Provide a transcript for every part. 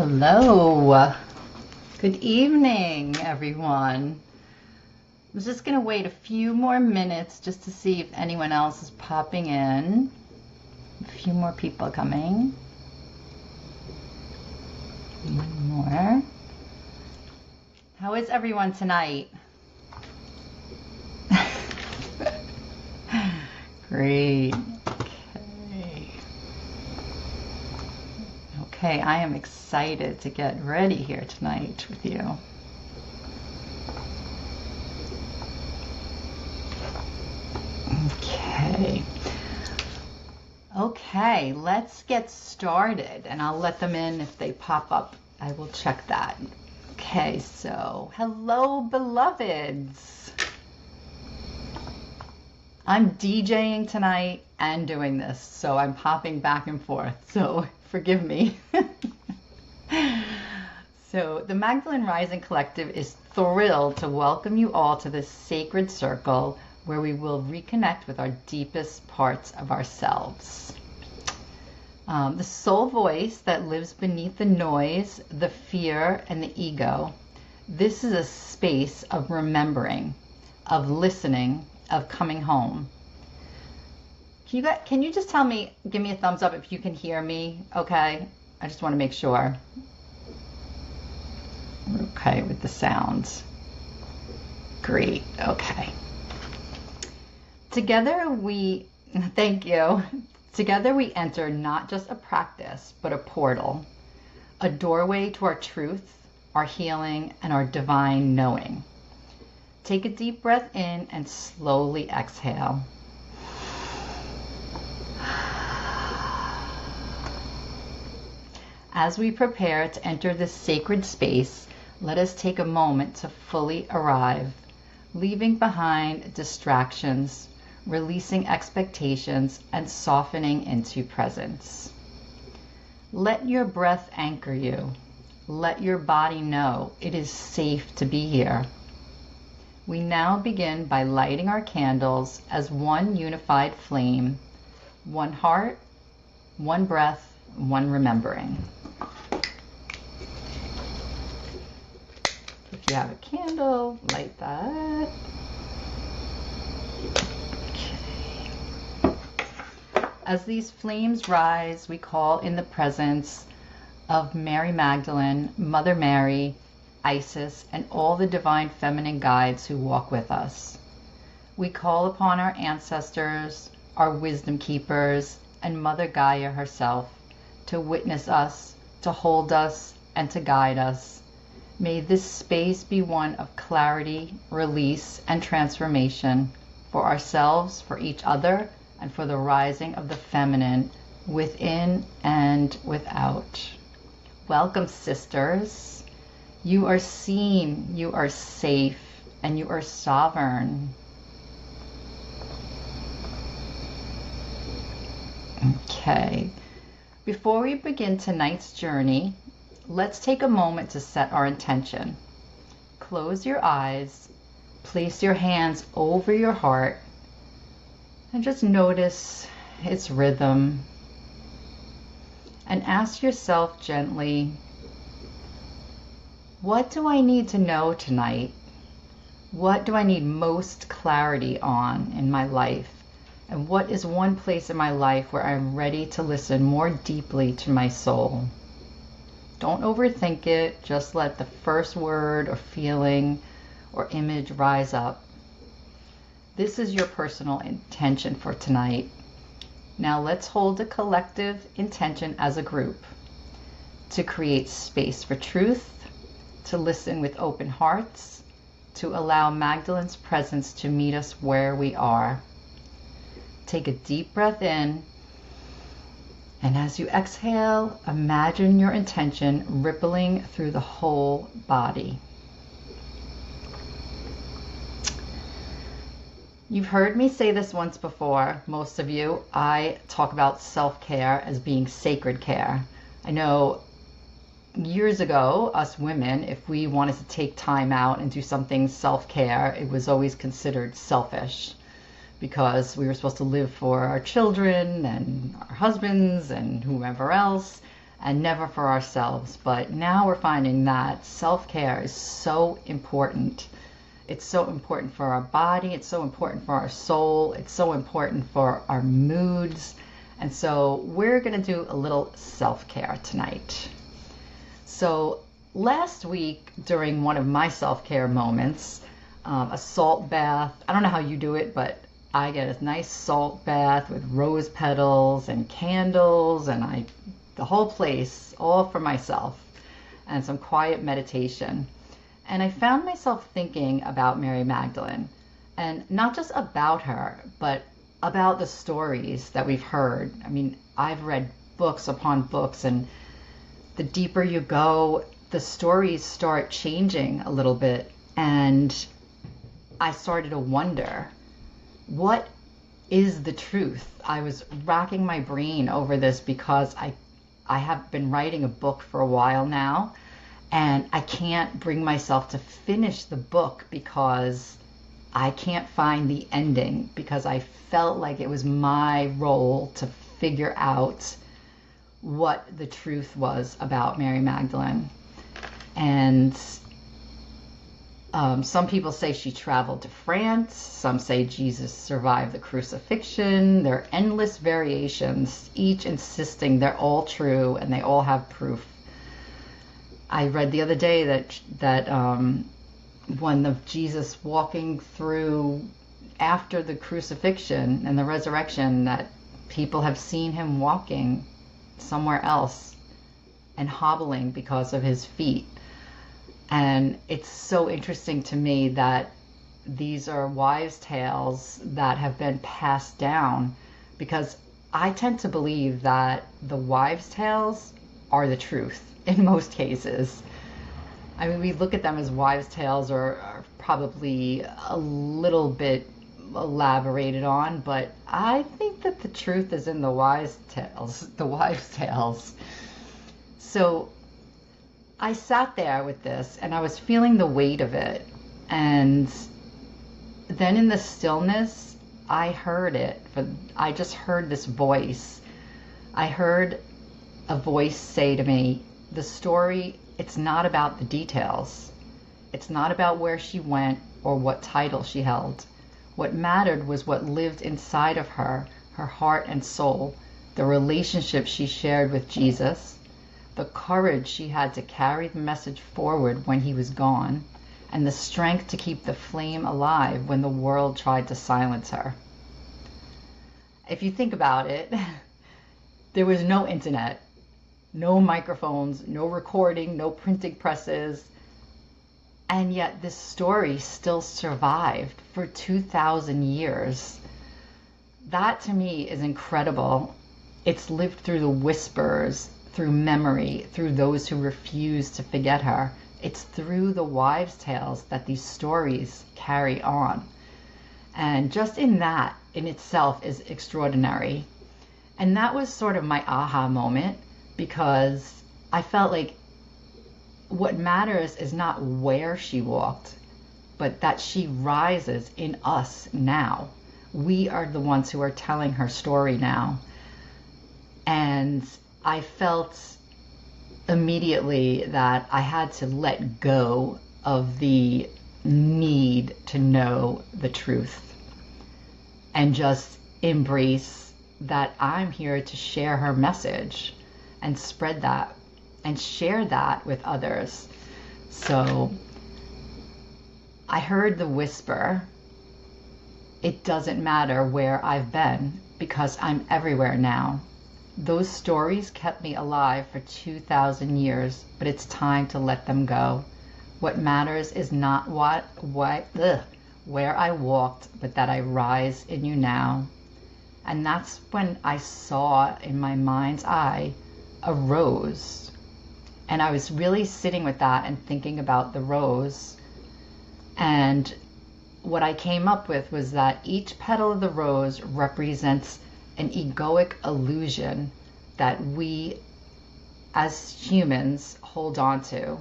Hello. Good evening, everyone. I'm just going to wait a few more minutes just to see if anyone else is popping in. A few more people coming. One more. How is everyone tonight? Great. Okay, I am excited to get ready here tonight with you. Okay, let's get started, and I'll let them in if they pop up. I will check that. Okay, so hello, beloveds. I'm DJing tonight and doing this, so I'm popping back and forth, so forgive me. So the Magdalene Rising Collective is thrilled to welcome you all to this sacred circle where we will reconnect with our deepest parts of ourselves. The soul voice that lives beneath the noise, the fear, and the ego. This is a space of remembering, of listening, of coming home. Can you just tell me, give me a thumbs up if you can hear me, okay? I just want to make sure. Okay, with the sounds. Great, okay. Thank you. Together we enter not just a practice, but a portal, a doorway to our truth, our healing, and our divine knowing. Take a deep breath in and slowly exhale. As we prepare to enter this sacred space, let us take a moment to fully arrive, leaving behind distractions, releasing expectations, and softening into presence. Let your breath anchor you. Let your body know it is safe to be here. We now begin by lighting our candles as one unified flame, one heart, one breath, one remembering. If you have a candle, light that. As these flames rise, we call in the presence of Mary Magdalene, Mother Mary, Isis, and all the divine feminine guides who walk with us. We call upon our ancestors, our wisdom keepers, and Mother Gaia herself to witness us, to hold us, and to guide us. May this space be one of clarity, release, and transformation for ourselves, for each other, and for the rising of the feminine within and without. Welcome, sisters. You are seen, you are safe, and you are sovereign. Okay. Before we begin tonight's journey, let's take a moment to set our intention. Close your eyes, place your hands over your heart, and just notice its rhythm. And ask yourself gently, what do I need to know tonight? What do I need most clarity on in my life? And what is one place in my life where I'm ready to listen more deeply to my soul? Don't overthink it. Just let the first word or feeling or image rise up. This is your personal intention for tonight. Now let's hold a collective intention as a group to create space for truth, to listen with open hearts, to allow Magdalene's presence to meet us where we are. Take a deep breath in, and as you exhale, imagine your intention rippling through the whole body. You've heard me say this once before, most of you. I talk about self-care as being sacred care. I know years ago, us women, if we wanted to take time out and do something self-care, it was always considered selfish because we were supposed to live for our children and our husbands and whomever else. and never for ourselves. But now we're finding that self-care is so important. It's so important for our body. It's so important for our soul. It's so important for our moods. And so we're going to do a little self-care tonight. So last week, during one of my self-care moments, a salt bath. I don't know how you do it, but I get a nice salt bath with rose petals and candles, and the whole place, all for myself, and some quiet meditation. And I found myself thinking about Mary Magdalene, and not just about her, but about the stories that we've heard. I mean, I've read books upon books, and the deeper you go, the stories start changing a little bit. And I started to wonder, what is the truth? I was racking my brain over this because I have been writing a book for a while now, and I can't bring myself to finish the book because I can't find the ending, because I felt like it was my role to figure out what the truth was about Mary Magdalene. And some people say she traveled to France. Some say Jesus survived the crucifixion. There are endless variations, each insisting they're all true and they all have proof. I read the other day that one of Jesus walking through after the crucifixion and the resurrection, that people have seen him walking somewhere else and hobbling because of his feet. And it's so interesting to me that these are wives' tales that have been passed down, because I tend to believe that the wives' tales are the truth in most cases. I mean, we look at them as wives' tales are probably a little bit elaborated on, but I think that the truth is in the wives' tales. So I sat there with this and I was feeling the weight of it. And then in the stillness, I heard it. I just heard this voice. I heard a voice say to me, the story, it's not about the details. It's not about where she went or what title she held. What mattered was what lived inside of her heart and soul, the relationship she shared with Jesus, the courage she had to carry the message forward when he was gone, and the strength to keep the flame alive when the world tried to silence her. If you think about it, there was no internet, no microphones, no recording, no printing presses, and yet this story still survived for 2,000 years. That to me is incredible. It's lived through the whispers, through memory, through those who refuse to forget her. It's through the wives' tales that these stories carry on. And just in that, in itself, is extraordinary. And that was sort of my aha moment, because I felt like what matters is not where she walked, but that she rises in us now. We are the ones who are telling her story now. And I felt immediately that I had to let go of the need to know the truth and just embrace that I'm here to share her message and spread that and share that with others. So I heard the whisper, it doesn't matter where I've been because I'm everywhere now. Those stories kept me alive for 2,000 years, but it's time to let them go. What matters is not where I walked, but that I rise in you now. And that's when I saw in my mind's eye a rose. And I was really sitting with that and thinking about the rose. And what I came up with was that each petal of the rose represents an egoic illusion that we as humans hold on to.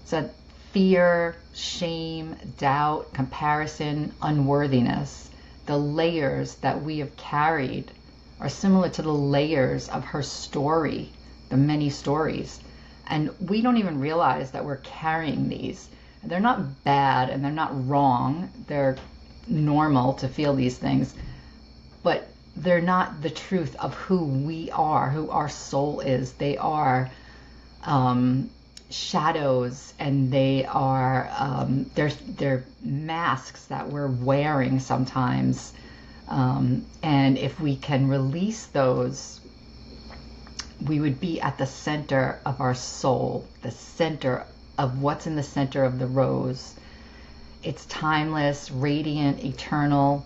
So fear, shame, doubt, comparison, unworthiness, the layers that we have carried are similar to the layers of her story the many stories. And we don't even realize that we're carrying these. They're not bad and they're not wrong. They're normal to feel these things, but they're not the truth of who we are, who our soul is. They are shadows, and they are they're masks that we're wearing sometimes. And if we can release those, we would be at the center of our soul, the center of what's in the center of the rose. It's timeless, radiant, eternal.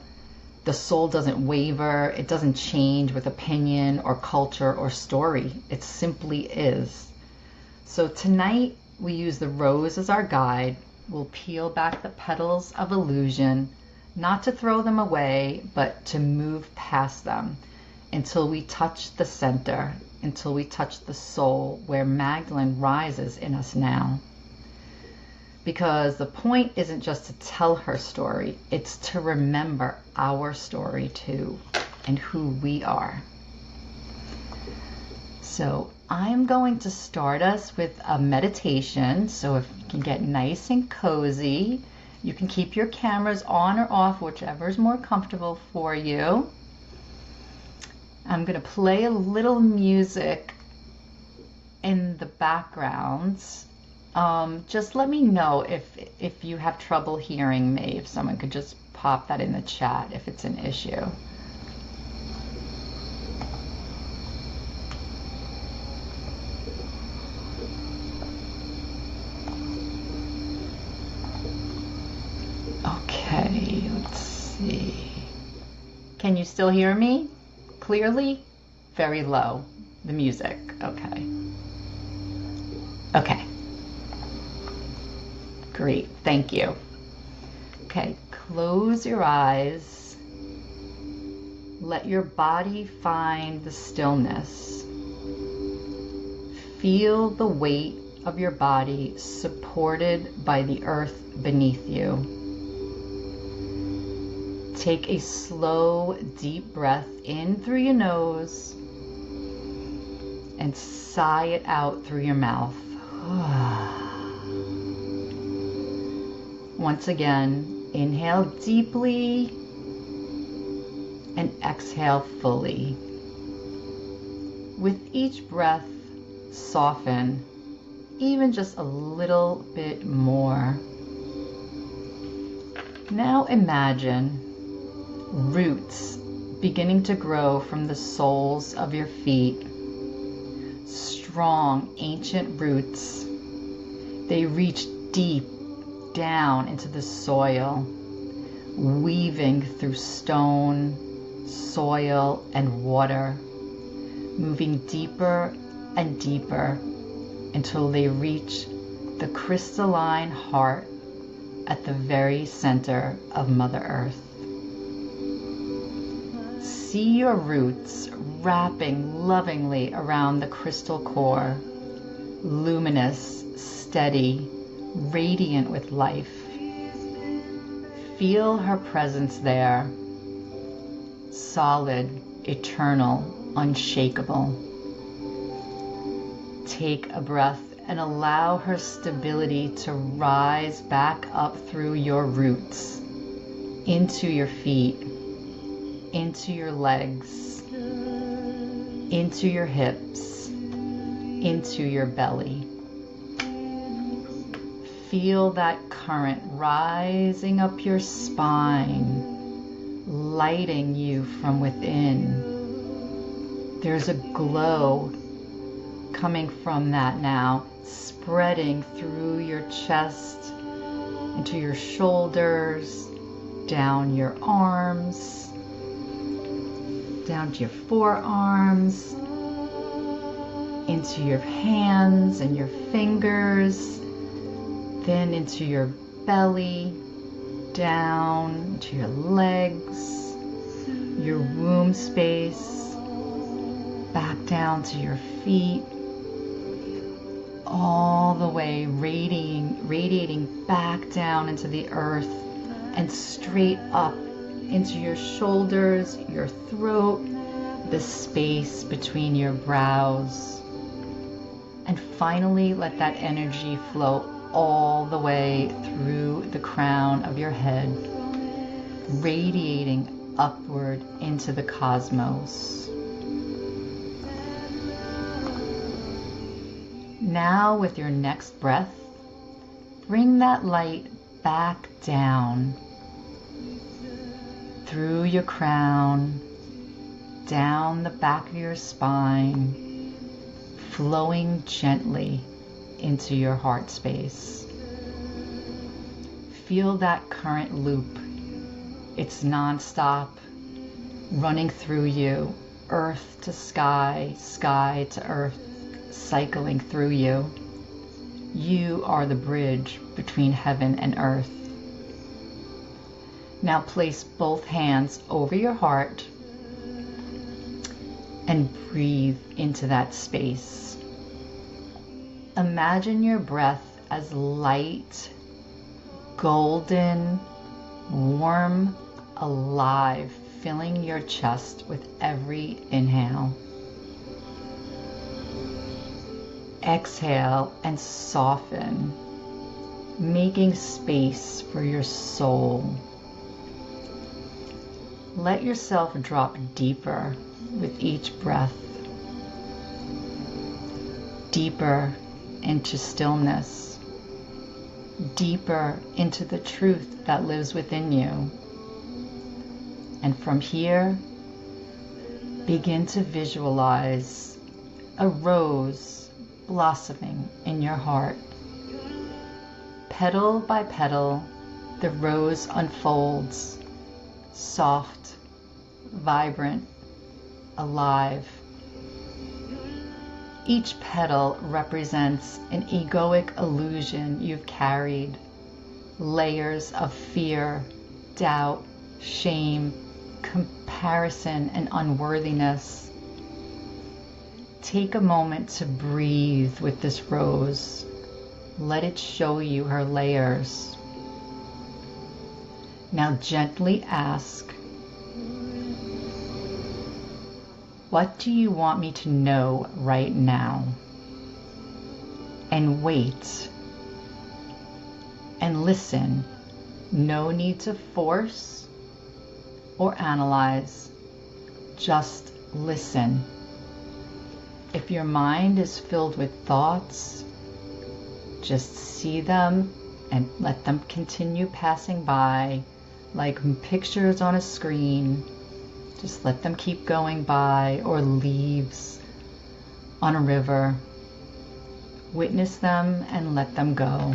The soul doesn't waver. It doesn't change with opinion or culture or story. It simply is. So tonight we use the rose as our guide. We'll peel back the petals of illusion, not to throw them away, but to move past them until we touch the center, until we touch the soul where Magdalene rises in us now. Because the point isn't just to tell her story, it's to remember our story too, and who we are. So I'm going to start us with a meditation. So if you can get nice and cozy, you can keep your cameras on or off, whichever is more comfortable for you. I'm going to play a little music in the background. Just let me know if you have trouble hearing me, if someone could just pop that in the chat if it's an issue. Okay, let's see. Can you still hear me clearly? Very low, the music. Okay. Okay. Great, thank you. Okay, close your eyes. Let your body find the stillness. Feel the weight of your body supported by the earth beneath you. Take a slow, deep breath in through your nose and sigh it out through your mouth. Once again, inhale deeply and exhale fully. With each breath, soften even just a little bit more. Now imagine roots beginning to grow from the soles of your feet. Strong, ancient roots. They reach deep down into the soil, weaving through stone, soil, and water, moving deeper and deeper until they reach the crystalline heart at the very center of Mother Earth. See your roots wrapping lovingly around the crystal core, luminous, steady, radiant with life. Feel her presence there, solid, eternal, unshakable. Take a breath and allow her stability to rise back up through your roots, into your feet, into your legs, into your hips, into your belly. Feel that current rising up your spine, lighting you from within. There's a glow coming from that now, spreading through your chest, into your shoulders, down your arms, down to your forearms, into your hands and your fingers, then into your belly, down to your legs, your womb space, back down to your feet, all the way radiating back down into the earth and straight up into your shoulders, your throat, the space between your brows. And finally, let that energy flow all the way through the crown of your head, radiating upward into the cosmos. Now, with your next breath, bring that light back down through your crown, down the back of your spine, flowing gently into your heart space. Feel that current loop. It's nonstop, running through you, earth to sky, sky to earth, cycling through you. You are the bridge between heaven and earth. Now place both hands over your heart and breathe into that space. Imagine your breath as light, golden, warm, alive, filling your chest with every inhale. Exhale and soften, making space for your soul. Let yourself drop deeper with each breath, deeper into stillness, deeper into the truth that lives within you. And from here, begin to visualize a rose blossoming in your heart. Petal by petal, the rose unfolds, soft, vibrant, alive. Each petal represents an egoic illusion you've carried, layers of fear, doubt, shame, comparison, and unworthiness. Take a moment to breathe with this rose. Let it show you her layers. Now gently ask, what do you want me to know right now? And wait. And listen. No need to force or analyze. Just listen. If your mind is filled with thoughts, just see them and let them continue passing by like pictures on a screen. Just let them keep going by, or leaves on a river. Witness them and let them go.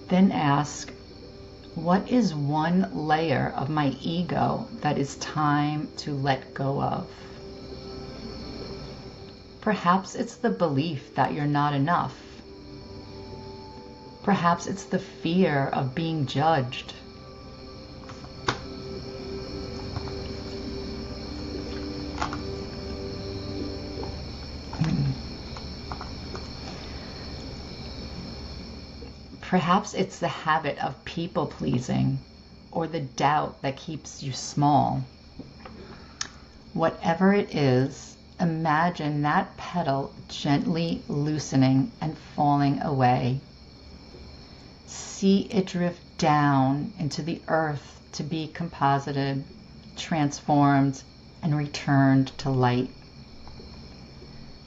Then ask, what is one layer of my ego that is time to let go of? Perhaps it's the belief that you're not enough. Perhaps it's the fear of being judged. Perhaps it's the habit of people pleasing or the doubt that keeps you small. Whatever it is, imagine that petal gently loosening and falling away. See it drift down into the earth to be composited, transformed, and returned to light.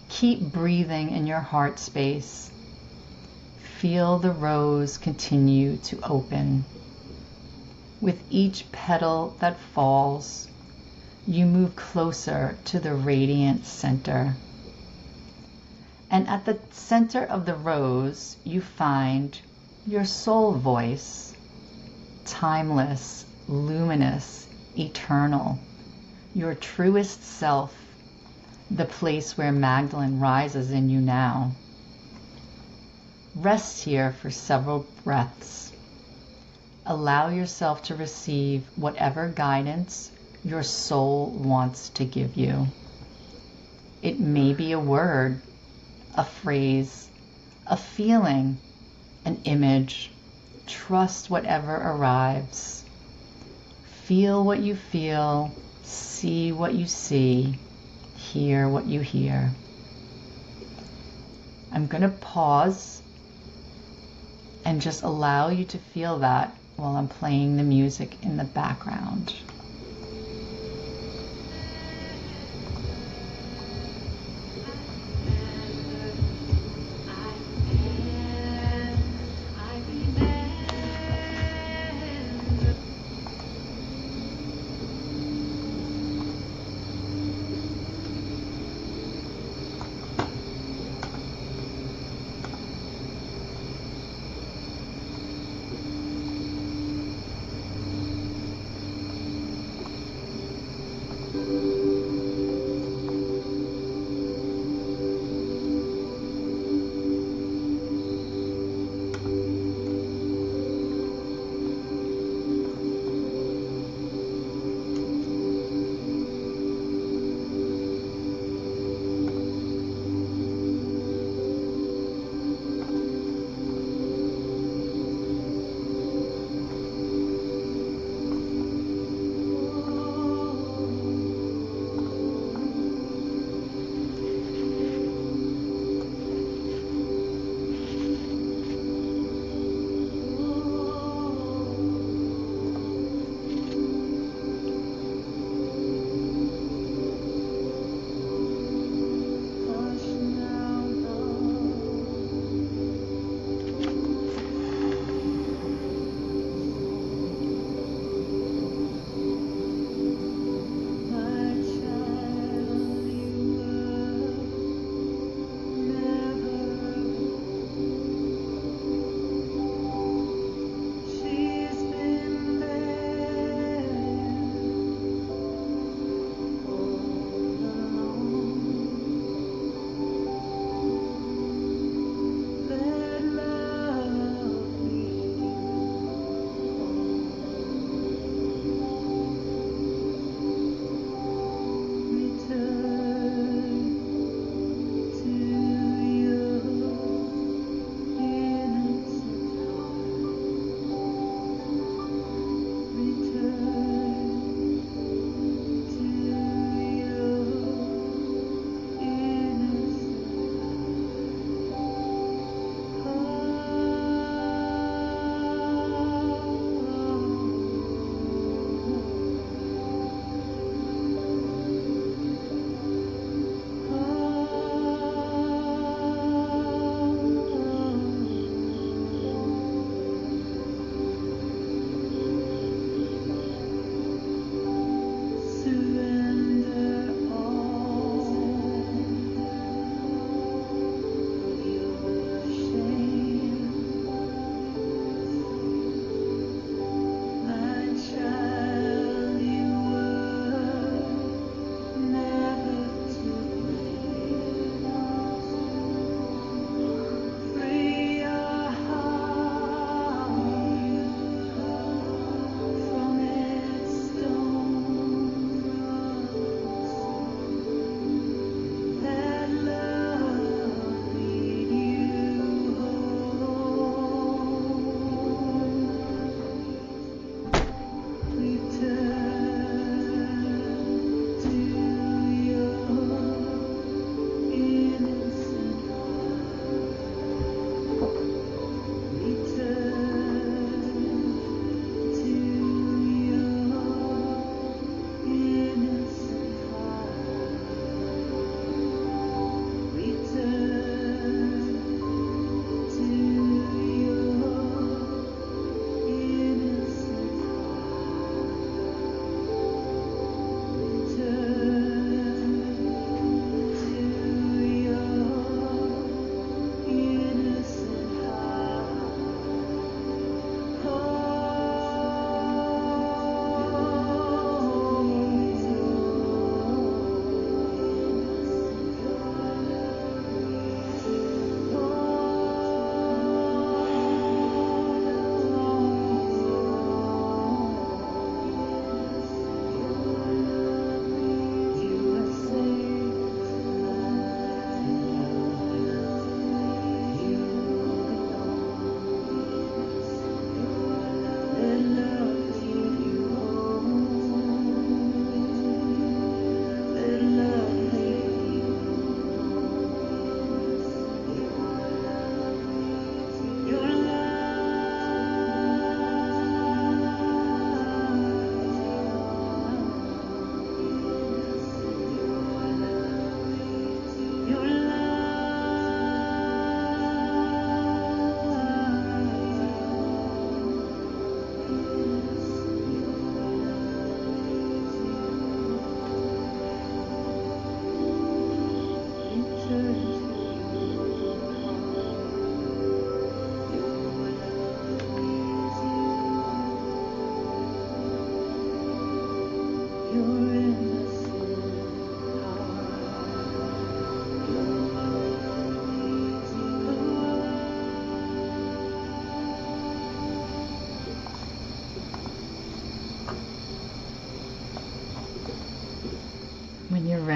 Keep breathing in your heart space. Feel the rose continue to open. With each petal that falls, you move closer to the radiant center. And at the center of the rose, you find your soul voice, timeless, luminous, eternal, your truest self, the place where Magdalene rises in you now. Rest here for several breaths. Allow yourself to receive whatever guidance your soul wants to give you. It may be a word, a phrase, a feeling, an image. Trust whatever arrives. Feel what you feel, see what you see, hear what you hear. I'm going to pause and just allow you to feel that while I'm playing the music in the background.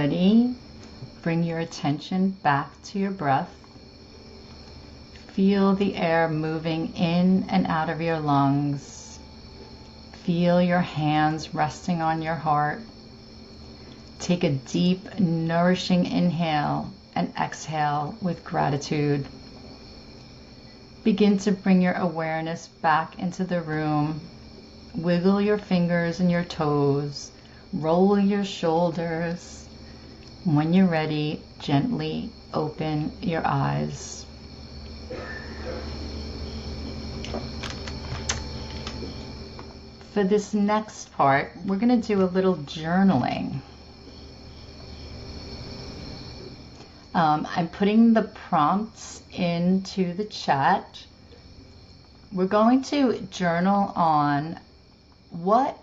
ready, bring your attention back to your breath. Feel the air moving in and out of your lungs. Feel your hands resting on your heart. Take a deep, nourishing inhale and exhale with gratitude. Begin to bring your awareness back into the room. Wiggle your fingers and your toes. Roll your shoulders. When you're ready, gently open your eyes. For this next part, we're going to do a little journaling. I'm putting the prompts into the chat. We're going to journal on what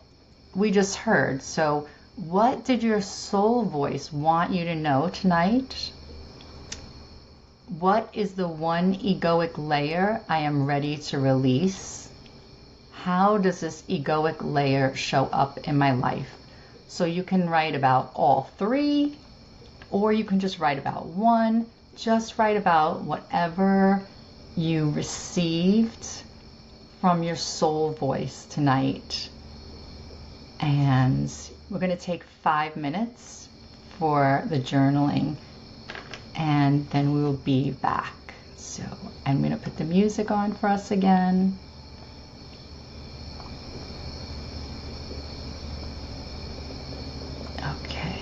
we just heard. So, what did your soul voice want you to know tonight? What is the one egoic layer I am ready to release? How does this egoic layer show up in my life? So you can write about all three, or you can just write about one. Just write about whatever you received from your soul voice tonight. And we're going to take 5 minutes for the journaling, and then we will be back. So I'm going to put the music on for us again. Okay.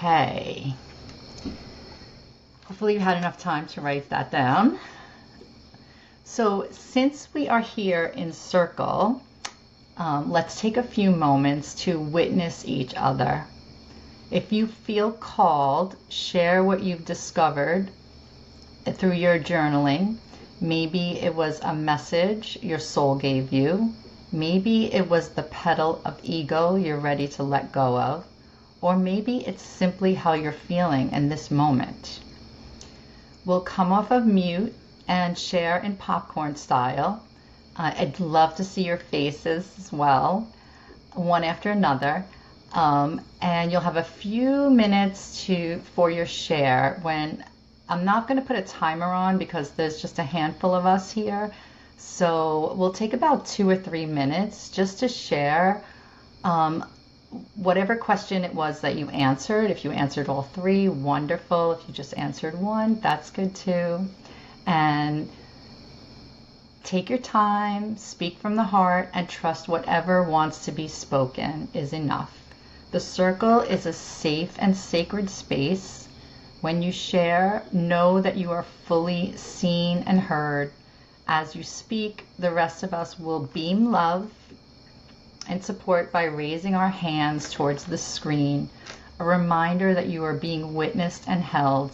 Okay. Hopefully you had enough time to write that down. So since we are here in circle, let's take a few moments to witness each other. If you feel called, share what you've discovered through your journaling. Maybe it was a message your soul gave you. Maybe it was the petal of ego you're ready to let go of. Or maybe it's simply how you're feeling in this moment. We'll come off of mute and share in popcorn style. I'd love to see your faces as well, one after another. And you'll have a few minutes for your share. When I'm not going to put a timer on because there's just a handful of us here. So we'll take about 2 or 3 minutes just to share whatever question it was that you answered. If you answered all 3, wonderful. If you just answered 1, that's good too. And take your time, speak from the heart, and trust whatever wants to be spoken is enough. The circle is a safe and sacred space. When you share, know that you are fully seen and heard. As you speak, the rest of us will beam love and support by raising our hands towards the screen, a reminder that you are being witnessed and held.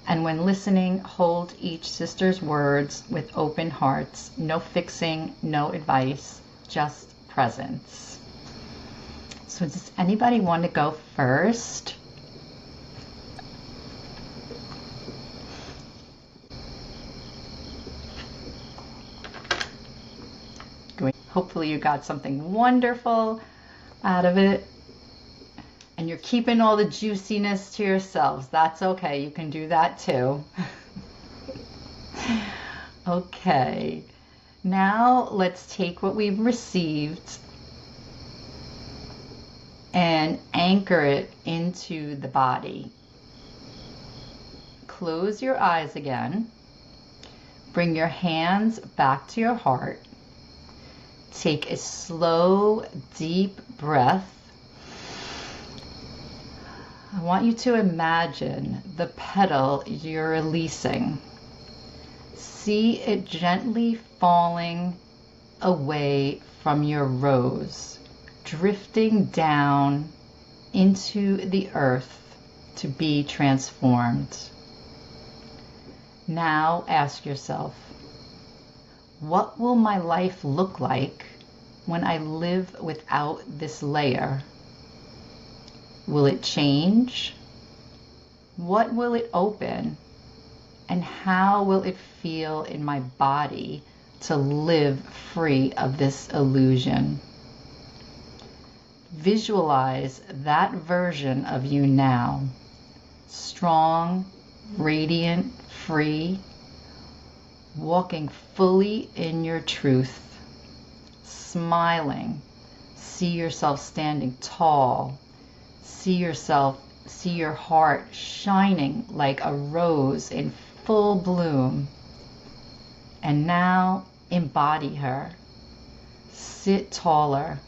And when listening, hold each sister's words with open hearts. No fixing, no advice, just presence. So does anybody want to go first? Hopefully you got something wonderful out of it. And you're keeping all the juiciness to yourselves. That's okay. You can do that too. Okay. Now let's take what we've received and anchor it into the body. Close your eyes again. Bring your hands back to your heart. Take a slow, deep breath. I want you to imagine the petal you're releasing. See it gently falling away from your rose, drifting down into the earth to be transformed. Now ask yourself, what will my life look like when I live without this layer? Will it change? What will it open? And how will it feel in my body to live free of this illusion? Visualize that version of you now, strong, radiant, free, walking fully in your truth, smiling. See yourself standing tall. See your heart shining like a rose in full bloom. And now embody her. Sit taller.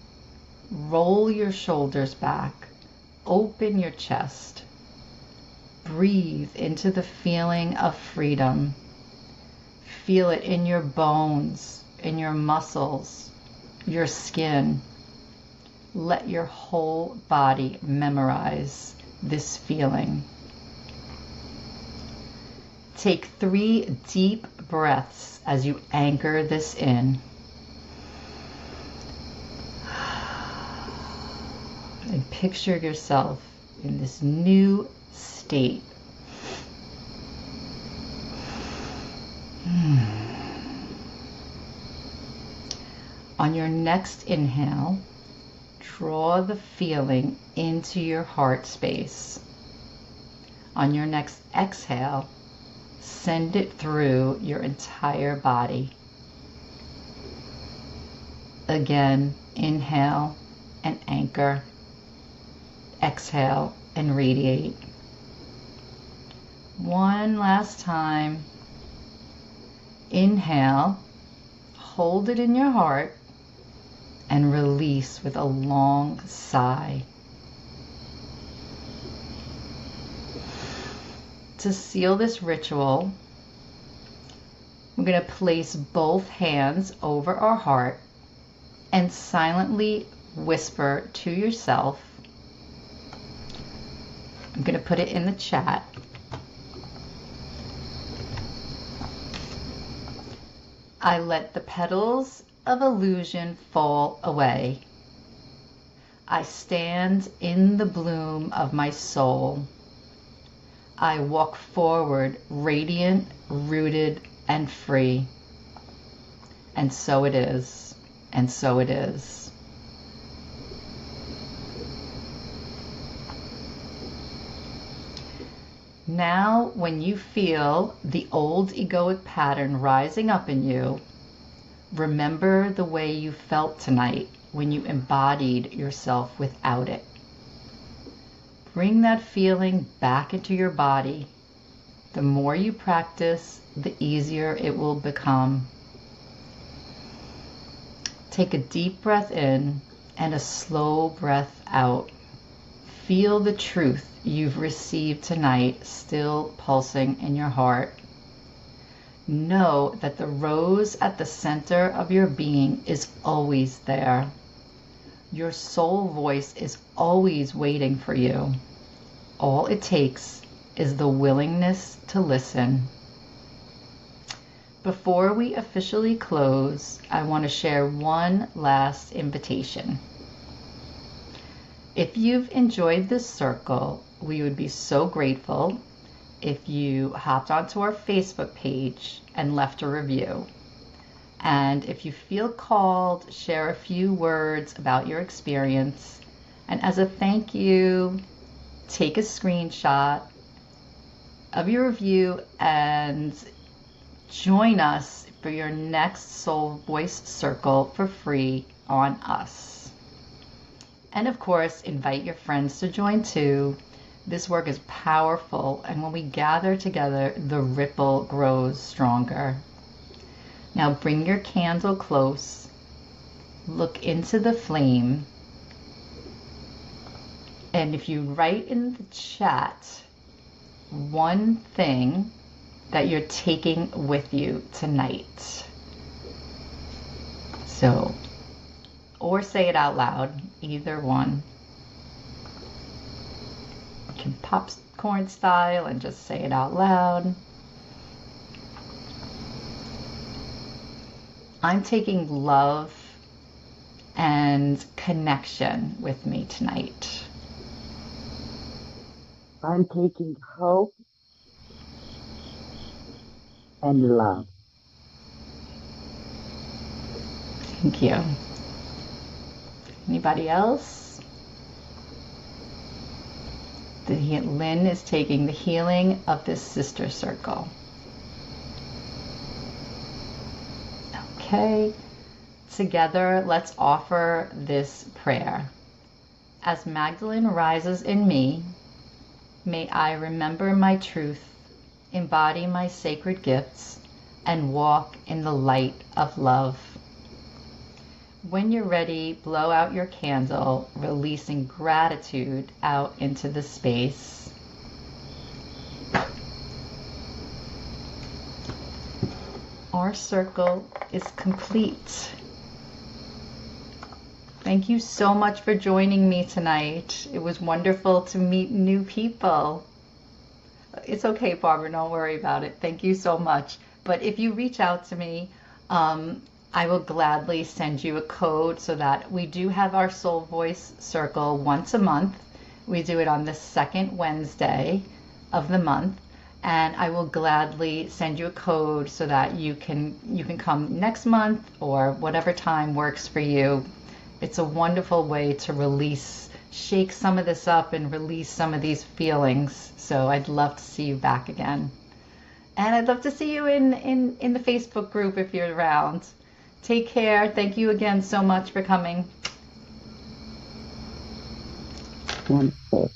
Roll your shoulders back. Open your chest. Breathe into the feeling of freedom. Feel it in your bones, in your muscles, your skin. Let your whole body memorize this feeling. Take 3 deep breaths as you anchor this in. And picture yourself in this new state. On your next inhale, draw the feeling into your heart space. On your next exhale, send it through your entire body. Again, inhale and anchor. Exhale and radiate. One last time. Inhale, hold it in your heart, and release with a long sigh. to seal this ritual, we're going to place both hands over our heart and silently whisper to yourself. I'm going to put it in the chat. I let the petals of illusion fall away. I stand in the bloom of my soul. I walk forward radiant, rooted, and free. And so it is, and so it is. Now, when you feel the old egoic pattern rising up in you, remember the way you felt tonight when you embodied yourself without it. Bring that feeling back into your body. The more you practice, the easier it will become. Take a deep breath in and a slow breath out. Feel the truth you've received tonight still pulsing in your heart. Know that the rose at the center of your being is always there. Your soul voice is always waiting for you. All it takes is the willingness to listen. Before we officially close, I want to share one last invitation. If you've enjoyed this circle, we would be so grateful if you hopped onto our Facebook page and left a review. And if you feel called, share a few words about your experience. And as a thank you, take a screenshot of your review and join us for your next Soul Voice Circle for free on us. And of course, invite your friends to join too. This work is powerful, and when we gather together, the ripple grows stronger. Now bring your candle close, look into the flame, and if you write in the chat one thing that you're taking with you tonight. So, or say it out loud, either one. You can popcorn style and just say it out loud. I'm taking love and connection with me tonight. I'm taking hope and love. Thank you. Anybody else? Lynn is taking the healing of this sister circle. Okay. Together, let's offer this prayer. As Magdalene rises in me, may I remember my truth, embody my sacred gifts, and walk in the light of love. When you're ready, blow out your candle, releasing gratitude out into the space. Our circle is complete. Thank you so much for joining me tonight. It was wonderful to meet new people. It's okay, Barbara, don't worry about it. Thank you so much. But if you reach out to me, I will gladly send you a code so that we do have our Soul Voice Circle once a month. We do it on the second Wednesday of the month, and I will gladly send you a code so that you can come next month or whatever time works for you. It's a wonderful way to shake some of this up and release some of these feelings. So I'd love to see you back again. And I'd love to see you in the Facebook group if you're around. Take care. Thank you again so much for coming. Wonderful.